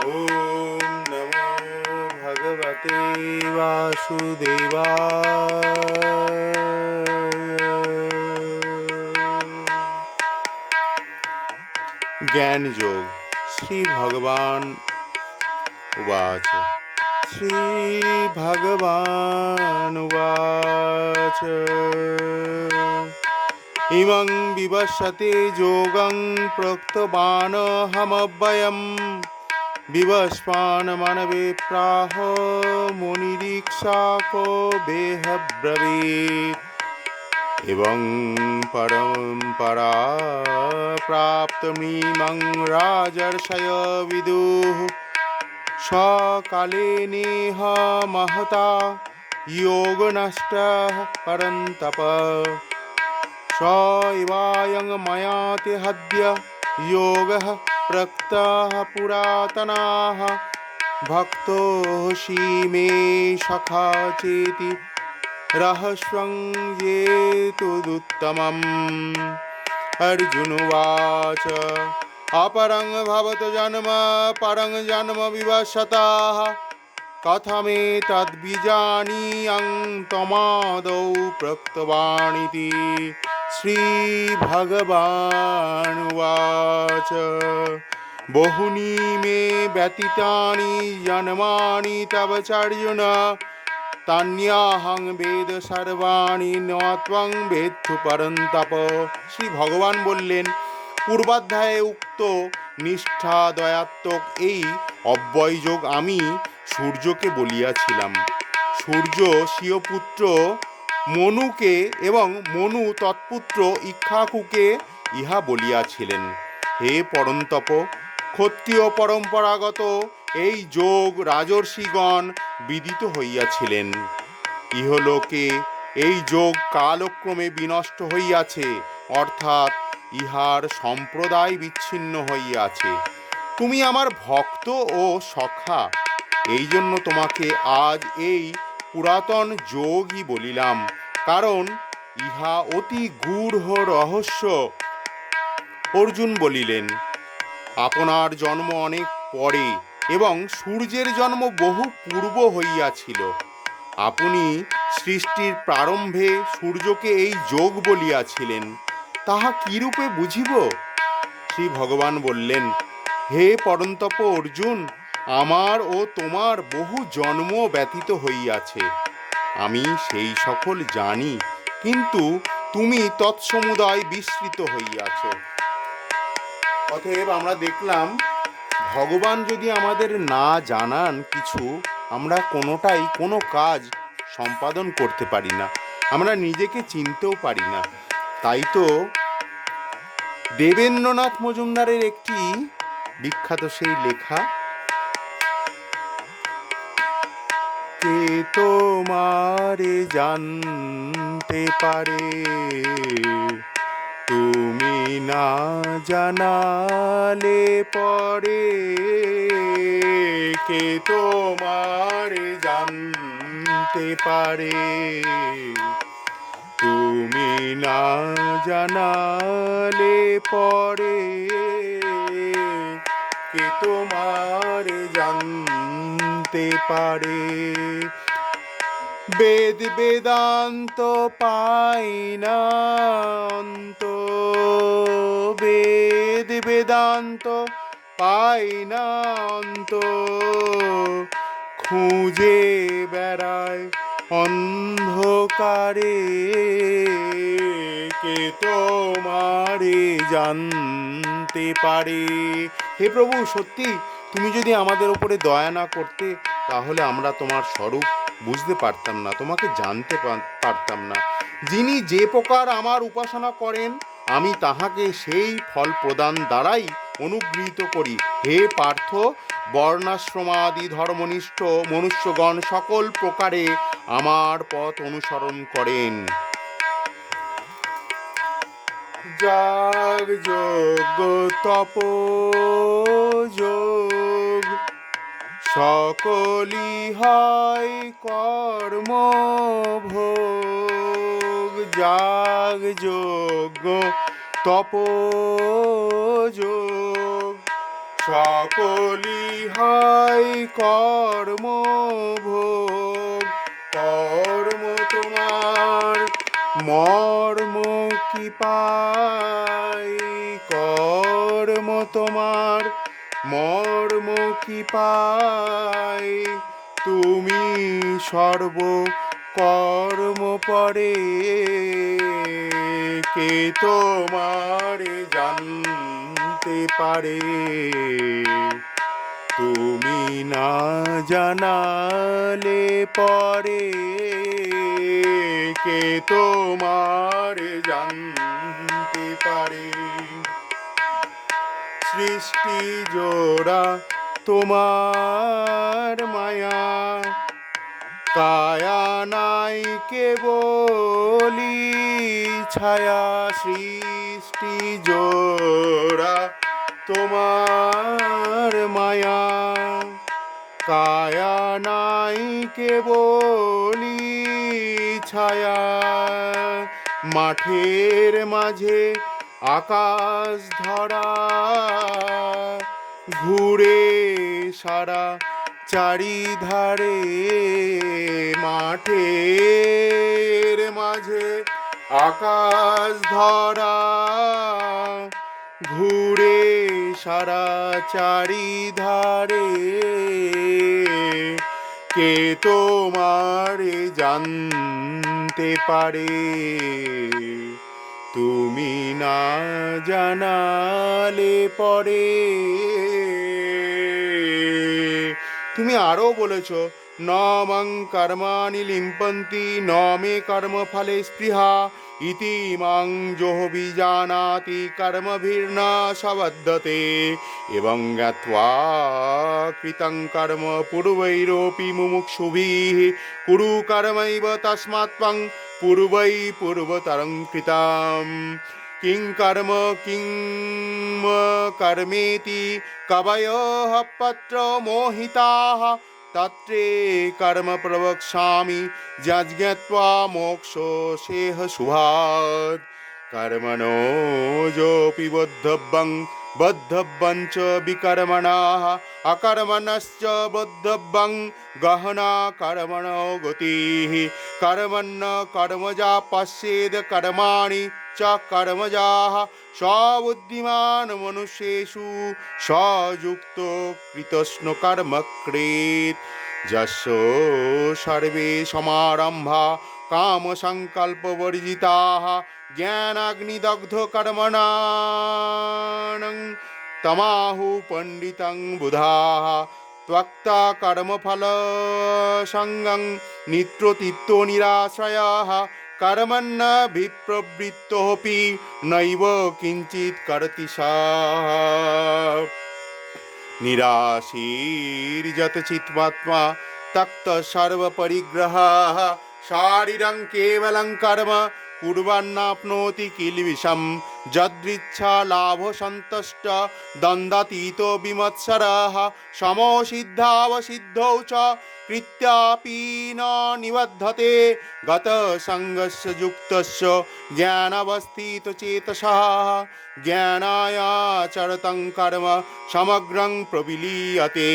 ॐ नमो भगवते वासुदेवाय। ज्ञान योग श्री भगवान उवाच। श्री भगवान उवाच। इमं विवस्वते योगं प्रोक्तवानहमव्ययम् विवस्वान् मनवे प्राह मुनिरीक्षाको बेह ब्रवीत्। एवं परम्परा प्राप्तमीमं राजर्षय विदुः सकाले नेह महता योगनष्टः परन्तप स एवायं मया ते हद्य योगः प्रक्तः पुरातनाः भक्तोऽसि मे सखा चेति रहस्यं येतुदुत्तमम्। अर्जुन उवाच। अपरं भवत जन्म परं जन्म विवशतः कथमेतद्विजानीयं त्वमादौ प्रोक्तवानिति। श्रीभगवानुवाच। बहुनि मे व्यतीतानि जन्मानि तव चार्जुन तान्याहं वेद सर्वाणि न त्वं वेत्थु परन्तप। শ্রী ভগবান বললেন, পূর্বাধ্যায়ে উক্ত নিষ্ঠা দয়াত্মক এই অব্যয়যোগ আমি সূর্যকে বলিয়াছিলাম। সূর্য স্বীয় পুত্র মনুকে এবং মনু তৎপুত্র ইক্ষ্বাকুকে ইহা বলিয়াছিলেন। হে পরন্তপ, ক্ষত্রিয় পরম্পরাগত এই যোগ রাজর্ষিগণ বিদিত হইয়াছিলেন। ইহলোকে এই যোগ কালক্রমে বিনষ্ট হইয়াছে, অর্থাৎ ইহার সম্প্রদায় বিচ্ছিন্ন হইয়াছে। তুমি আমার ভক্ত ও সখা, এই জন্য তোমাকে আজ এই পুরাতন যোগই বলিলাম, কারণ ইহা অতি গূঢ় রহস্য। অর্জুন বলিলেন, আপনার জন্ম অনেক পরে এবং সূর্যের জন্ম বহু পূর্ব হইয়াছিল। আপনি সৃষ্টির প্রারম্ভে সূর্যকে এই যোগ বলিয়াছিলেন, তাহা কিরূপে বুঝিব? শ্রী ভগবান বললেন, হে পরন্তপ অর্জুন, আমার ও তোমার বহু জন্ম ব্যতীত হইয়াছে। আমি সেই সকল জানি, কিন্তু তুমি তৎসমুদয় বিস্মৃত হইয়াছ। অতএব আমরা দেখলাম, ভগবান যদি আমাদের না জানান কিছু, আমরা কোনো কাজ সম্পাদন করতে পারি না, আমরা নিজেকে চিনতেও পারি না। তাই তো দেবেন্দ্রনাথ মজুমদারের একটি বিখ্যাত সেই লেখা, কে তোমারে জানতে পারে তুমি না জানালে পরে, কে তোমারে জানতে পারে তুমি না জানালে পরে, কে তোমারে জানতে পারে। বেদ বেদান্ত পাই না অন্ত, বেদ বেদান্ত পাই না অন্ত, খুঁজে বেড়ায় অন্ধকারে, কে তোমারে জানতে পারে। হে প্রভু, সত্যি তুমি যদি আমাদের উপরে দয়া না করতে, তাহলে আমরা তোমার স্বরূপ বুঝতে পারতাম না, তোমাকে জানতে পারতাম না। যিনি যে প্রকার আমার উপাসনা করেন, আমি তাহাকে সেই ফল প্রদান দ্বারাই অনুগৃহীত করি। হে পার্থ, বর্ণাশ্রমাদি ধর্মনিষ্ঠ মনুষ্যগণ সকল প্রকারে আমার পথ অনুসরণ করেন। যাগ যোগ তপ যোগ সকলি হয় কর্ম ভোগ। যাগ যোগ তপ যোগ সকলি হয় কর্মভোগ, কর্ম তোমার মর্ম কি পাই, কর্ম তোমার মর্ম কি পাই, তুমি সর্ব কর্ম পরে, কে তোমার জানতে পারে, তুমি না জানালে পরে, কে তোমার জানতে পারে। সৃষ্টি জোড়া তোমার মায়া, কায়া নাই কেবলি ছায়া, সৃষ্টি জোড়া তোমার মায়া, কায়া নাই কেবলি ছায়া, মাঠের মাঝে আকাশ ধরা, ঘুরে সারা চারিধারে, মাঠের মাঝে আকাশ ধরা, ঘুরে সারা চারিধারে, কে তোমার জানতে পারে, তুমি না জানালে পরে। তুমি আরো বলেছ, ন মং কর্মাণি লিম্পন্তি ন মে কর্ম ফলে স্পৃহা, ইতি মাং যোহবি জানাতি কর্মভির্ন সবদ্ধতে, এবং জ্ঞাত্বা কৃতং কর্ম পূর্বৈরপি মুমুক্ষুভিঃ কুরু কর্মৈব তস্মাৎ ত্বং পূর্বৈ পূর্বতরং কৃতম, কিং কর্ম কিং কর্মেতি কবয়ঃ পত্র মোহিতাঃ, তত্রে কর্ম প্রবক্ষ্যামি যজ্ঞাত্বা মোক্ষো সেহ শুভাৎ, কর্মণো যোপি বদ্ধব্যং বদ্ধব্যং চ বিকর্মণাঃ, অকর্মণশ্চ বদ্ধব্যং গহনা কর্মণো গতিঃ, কর্মণ্য কর্মজা পশ্যেদ কর্মাণি চ কর্মজাঃ, সবুদ্ধিমান মনুষ্যেষু সযুক্ত কৃতস্ন কর্ম কৃৎ, যস্য সর্বে সমারম্ভা কাম সংকল্প বর্জিতাঃ, জ্ঞানাগ্নিদগ্ধ কর্মণাং তমাহু পণ্ডিতং বুধাঃ, ত্যক্তা কর্মফল সঙ্গং নিত্যতৃপ্তো নিরাশ্রয়াঃ, কর্মণ্য বিপ্রবৃত্তোপি নৈব কিঞ্চিৎ করতি সঃ, নিরাশীর্যত চিত্তাত্মা তক্ত সর্ব পরিগ্রহঃ, শারীরং কেবলং কর্ম কুর্বন্নাপ্নোতি কিলবিষম, যদৃচ্ছা লাভ সন্তুষ্ট দ্বন্দ্বাতীতো বিমৎসরঃ, সমো সিদ্ধাবসিদ্ধৌ চ কৃত্যাপি ন নিবধ্যতে, গত সঙ্গস্য যুক্তস্য জ্ঞানাবস্থিত চেতসঃ, জ্ঞানায়াচরतं কর্ম সমগ্রং প্রবিলীয়তে,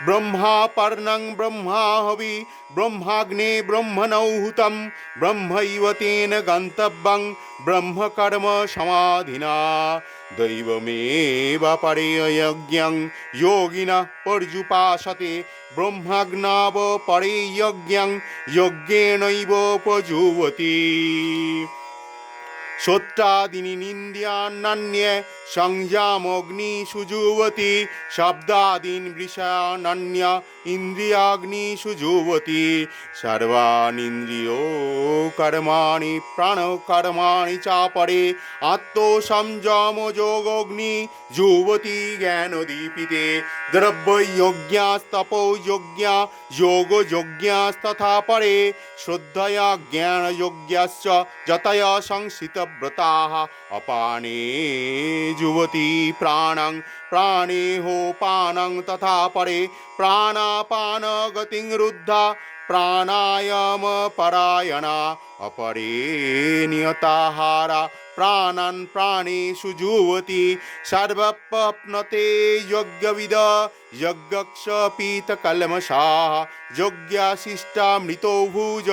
ব্রহ্মাপর্ণং ব্রহ্মাহবি ব্রহ্মাগ্নে ব্রহ্মণৌহুতম, ব্রহ্মৈব তেন গন্তব্যং ব্রহ্মকর্ম সমাধিনা, দৈবমেবাপরে যজ্ঞং যোগিনঃ পর্যুপাসতে, ব্রহ্মাগ্নাব পরে যজ্ঞং যজ্ঞেনৈবোপজুবতি, শ্রোত্রাদীনি নিന്ദ്যান্যন্যে সংযমোऽগ্নিষু যুবতি, শব্দাদীন বিষয়ানন্য ইন্দ্রিয়াগ্নিষু যুবতি, সর্বানীন্দ্রিয় কর্মাণি প্রাণকর্মাণি চাপরে, আত্মসংযম যোগোগ্নি যুবতি জ্ঞানদীপিতে, দ্রব্যযজ্ঞাস্তপোযজ্ঞা যোগযজ্ঞাস্তথা পরে, শ্রদ্ধয়া জ্ঞানযজ্ঞাশ্চ যতয়া সংস্থিতব্রতাঃ, অপানে যুবতি প্রাণং প্রাণেহোপানং তথা পরে, প্রাণাপান গতিং রুদ্ধা প্রাণায়াম পরায়ণা, অপরে নিয়তাহারা प्राणान् प्राणेषु जुह्वति सर्वप्नते यज्ञविद यज्ञक्षपीतकल्मषाः यज्ञाशिष्टामृतो भुज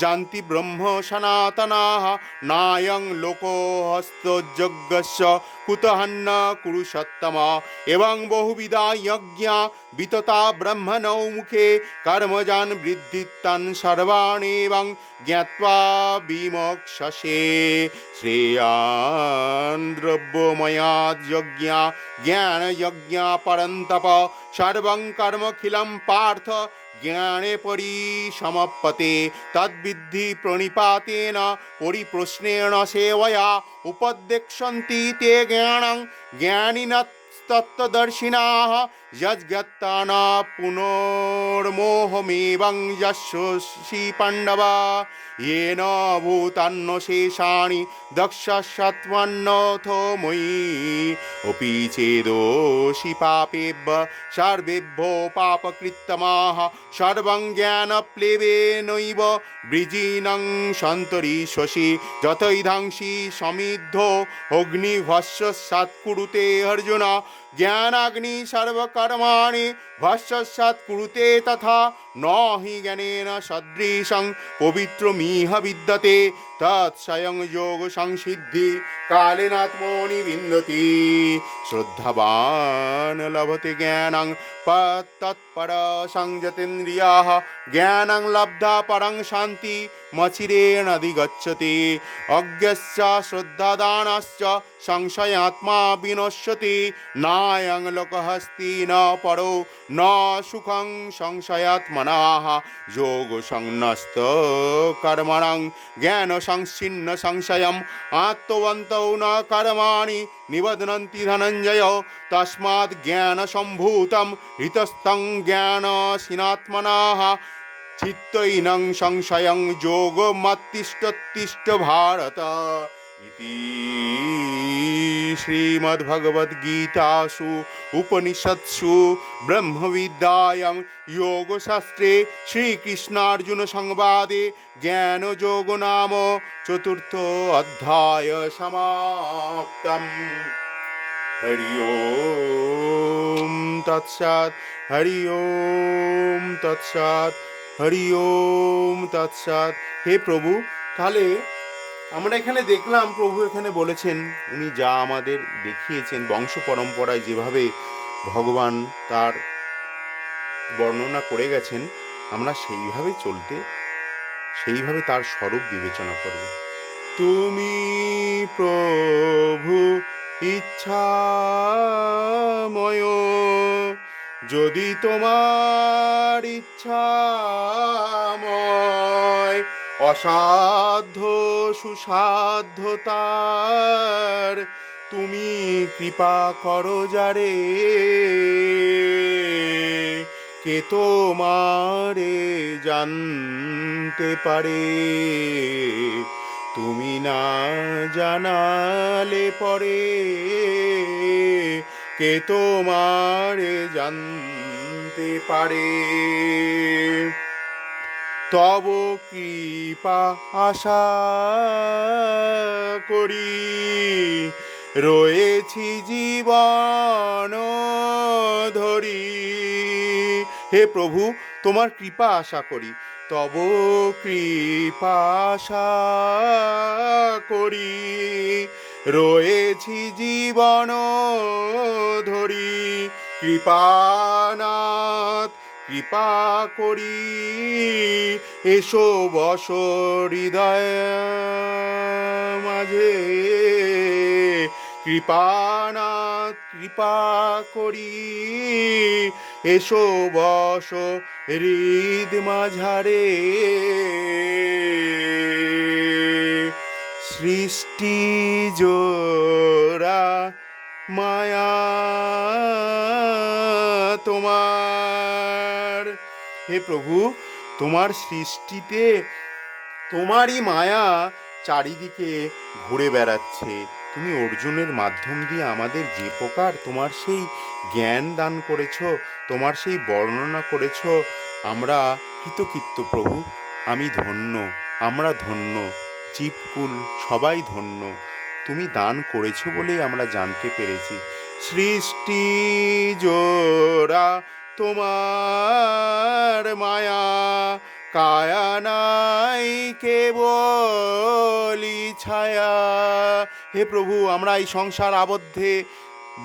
जानति ब्रह्म सनातनाः नायं लोको हस्तोज्जस्य कुतहन्न कुरुषत्तम एवं बहुविधा यज्ञा वितता ब्रह्मणो मुखे कर्मजान् वृद्धितान् सर्वाणेवं ज्ञात्वा विमोक्षसे श्रेयान् द्रव्यमयाद् यज्ञा ज्ञानयज्ञा परन्तप सर्वं कर्मखिलं पार्थ ज्ञाने परिसमप्यते तद्विद्धि प्रणिपातेन परिप्रश्नेन सेवया उपदेक्षन्ति ते ज्ञानं ज्ञानिनस्तत्त्वदर्शिनः यज्ञत्तान पुनर्मोहमेवं यस्योषि पाण्डव येन भूतान्नशेषाणि दक्षसत्त्वन्नथो मयि अपि चेदोषि पापेभ्य सर्वेभ्यो पापकृत्तमाः सर्वं ज्ञानप्लेवेनैव वृजिनं सन्तरिष्यसि यथैधांसि समिद्धो अग्निभस्मसात् कुरुते अर्जुन ज्ञानाग्नि सर्वकर्माणि भस्मसात् कुरुते तथा न हि ज्ञानेन सदृशं पवित्रमिह विद्यते तत्स्वयं योगसंसिद्धि कालेनात्मनि विन्दति श्रद्धावान् लभते ज्ञानं तत्पर संयतेन्द्रियाः ज्ञानं लब्धा परं शान्ति मचिरेणाधिगच्छति अज्ञस्य श्रद्धादानश्च संशयात्मा विनश्यति नायं लोकहस्ति न परो न सुखं संशयात्मनः योगसंन्यस्त कर्मणं ज्ञानसंच्छिन्न संशयम् आत्मवन्तौ न कर्माणि निबध्नन्ति धनञ्जय तस्मात् ज्ञानसम्भूतं हृतस्थं ज्ञानशीनात्मनः चित्तैनं संशयं योगमत्तिष्ठत्तिष्ठ भारत इति श्रीमद्भगवद्गीतासु उपनिषत्सु ब्रह्मविद्यायां योगशास्त्रे श्रीकृष्णार्जुनसंवादे ज्ञानयोगो नाम चतुर्थो अध्याय समाप्तम्। हरि ओम तत्सत् हरि ओम तत्सत् हरि ओम तत्सत्। हे প্রভু, তাহলে আমরা এখানে দেখলাম প্রভু এখানে বলেছেন উনি যা আমাদের দেখিয়েছেন বংশ পরম্পরায় যেভাবে ভগবান তার বর্ণনা করে গেছেন আমরা সেইভাবে চলতে সেইভাবে তার স্বরূপ বিবেচনা করব। তুমি প্রভু ইচ্ছাময়, যদি তোমার ইচ্ছাময় অসাধ্য সুসাধ্যতার তুমি কৃপা করো যারে, কে তোমারে জানতে পারে, তুমি না জানালে পরে কে তোমারে জানতে পারে। তব কৃপা আশা করি রয়েছি জীবন ধরি। হে প্রভু, তোমার কৃপা আশা করি, তব কৃপা আশা করি রয়েছি জীবন ধরি। কৃপানাথ কৃপা করি এসো বস হৃদয় মাঝে। কৃপানাথ কৃপা করি এসো বস হৃদ মাঝারে। সৃষ্টি জোড়া মায়া তোমার। হে প্রভু, তোমার সৃষ্টিতে তোমারই মায়া চারিদিকে ঘুরে বেড়াচ্ছে। তুমি অর্জুনের মাধ্যম দিয়ে আমাদের যে প্রকার তোমার সেই জ্ঞান দান করেছ, তোমার সেই বর্ণনা করেছ, আমরা কৃতকৃত্য প্রভু। আমি ধন্য, আমরা ধন্য, জীবকুল সবাই ধন্য। তুমি দান করেছো বলেই আমরা জানতে পেরেছি। সৃষ্টি জোড়া তোমার মায়া, কায়া নাই কেবলি ছায়া। হে প্রভু, আমরা এই সংসার আবদ্ধে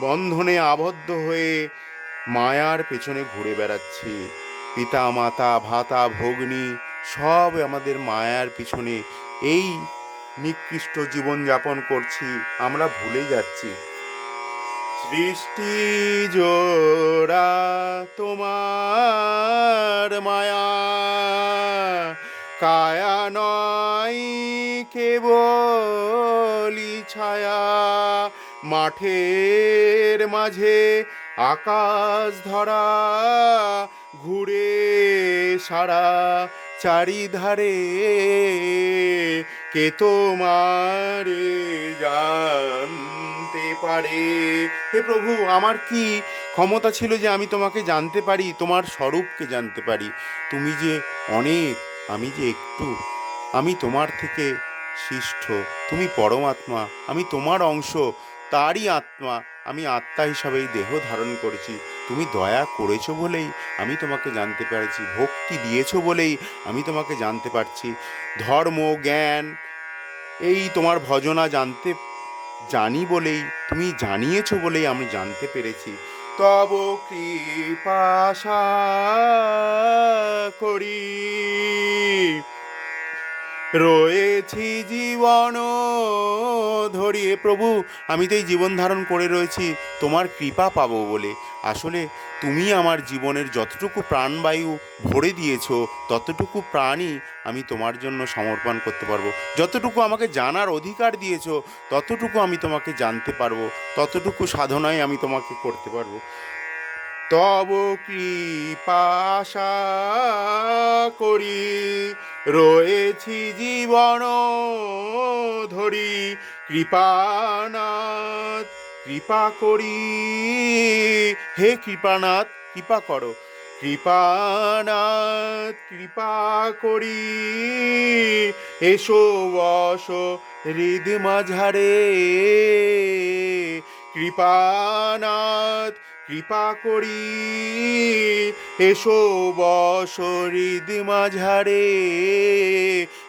বন্ধনে আবদ্ধ হয়ে মায়ার পেছনে ঘুরে বেড়াচ্ছি। পিতা মাতা ভাতা ভগ্নী সব আমাদের মায়ার পিছনে এই নিকৃষ্ট জীবনযাপন করছি, আমরা ভুলে যাচ্ছি। সৃষ্টি জোড়া তোমার মায়া, কায়া নয় কেবলি ছায়া। মাঠের মাঝে আকাশ ধরা ঘুরে সারা চারিধারে, কে তোমারে জানতে পারে। হে প্রভু, আমার কি ক্ষমতা ছিল যে আমি তোমাকে জানতে পারি, তোমার স্বরূপকে জানতে পারি? তুমি যে অনেক, আমি যে একটু। আমি তোমার থেকে সৃষ্ট, তুমি পরমাত্মা, আমি তোমার অংশ, তারই আত্মা। আমি আত্মা হিসাবেই দেহ ধারণ করেছি। তুমি দয়া করেছো বলেই আমি তোমাকে জানতে পেরেছি, ভক্তি দিয়েছো বলেই আমি তোমাকে জানতে পারছি। ধর্ম জ্ঞান এই তোমার ভজনা জানি বলেই, তুমি জানিয়েছো বলেই আমি জানতে পেরেছি। তব কৃপা আশা করি রয়েছি জীবন ধরি। হে প্রভু, আমি তো এই জীবন ধারণ করে রয়েছি তোমার কৃপা পাবো বলে। আসলে তুমি আমার জীবনের যতটুকু প্রাণবায়ু ভরে দিয়েছো, ততটুকু প্রাণই আমি তোমার জন্য সমর্পণ করতে পারবো। যতটুকু আমাকে জানার অধিকার দিয়েছো, ততটুকু আমি তোমাকে জানতে পারবো, ততটুকু সাধনাই আমি তোমাকে করতে পারবো। তব কৃপা আশা করি রয়েছি জীবন ধরি। কৃপানাথ কৃপা করি, হে কৃপানাথ কৃপা করো। কৃপানাথ কৃপা করি, এসো বসো হৃদ মাঝারে। কৃপানাথ কৃপা করি, এসো বসো হৃদ মাঝারে।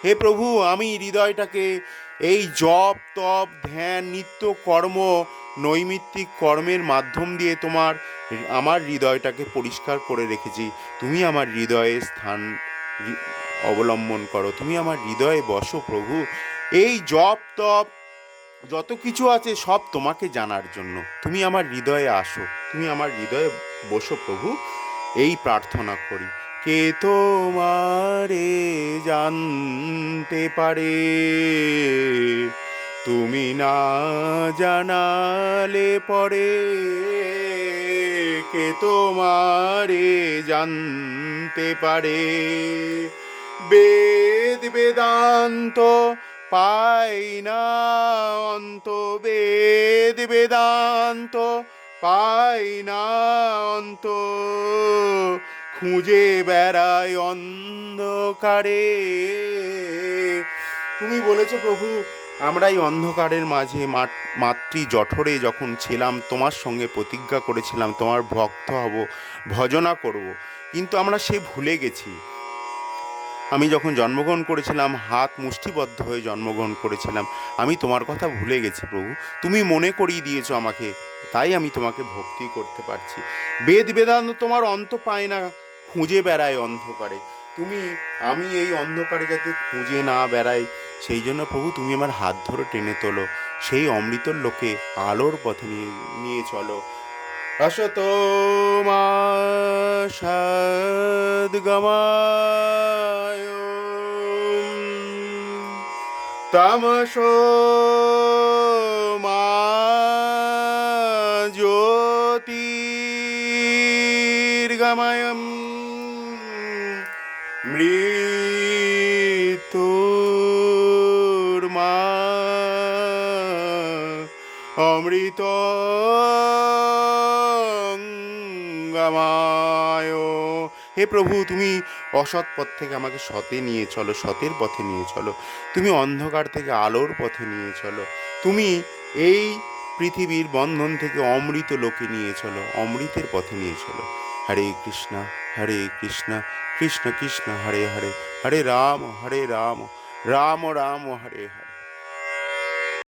হে প্রভু, আমি হৃদয়টাকে এই জপ তপ ধ্যান নিত্য কর্ম নৈমিত্তিক কর্মের মাধ্যম দিয়ে আমার হৃদয়টাকে পরিষ্কার করে রেখেছি। তুমি আমার হৃদয়ে স্থান অবলম্বন করো, তুমি আমার হৃদয়ে বসো প্রভু। এই জপ তপ যত কিছু আছে সব তোমাকে জানার জন্য। তুমি আমার হৃদয়ে আসো, তুমি আমার হৃদয়ে বসো প্রভু, এই প্রার্থনা করি। কে তোমারে জানতে পারে, তুমি না জানালে পরে। কে তোমারে জানতে পারে, বেদ বেদান্ত পাই না অন্ত। বেদ বেদান্ত পাই না অন্ত, খুঁজে বেড়ায় অন্ধকারে। তুমি বলেছো প্রভু, আমরা এই অন্ধকারের মাঝে মাতৃ জঠরে যখন ছিলাম, তোমার সঙ্গে প্রতিজ্ঞা করেছিলাম তোমার ভক্ত হব, ভজনা করব, কিন্তু আমরা সে ভুলে গেছি। আমি যখন জন্মগ্রহণ করেছিলাম, হাত মুষ্টিবদ্ধ হয়ে জন্মগ্রহণ করেছিলাম, আমি তোমার কথা ভুলে গেছি প্রভু। তুমি মনে করিয়ে দিয়েছো আমাকে, তাই আমি তোমাকে ভক্তি করতে পারছি। বেদ বেদান্ত তোমার অন্ত পায় না, খুঁজে বেড়ায় অন্ধকারে। আমি এই অন্ধকারে যাতে খুঁজে না বেড়াই, সেই জন্য প্রভু তুমি আমার হাত ধরে টেনে তোলো, সেই অমৃতর লোকে আলোর পথে নিয়ে চলো। আসতো মা সদ্গময়, তামসো মা জ্যোতির্গময়। মৃত্যুর মা অমৃত গমায়। হে প্রভু, তুমি অসৎ পথ থেকে আমাকে সতে নিয়ে চলো, সতের পথে নিয়ে চলো। তুমি অন্ধকার থেকে আলোর পথে নিয়ে চলো। তুমি এই পৃথিবীর বন্ধন থেকে অমৃত লোকে নিয়ে চলো, অমৃতের পথে নিয়ে চলো। হরে কৃষ্ণ কৃষ্ণ কৃষ্ণ হরে হরে, হরে রাম রাম রাম হরে হরে।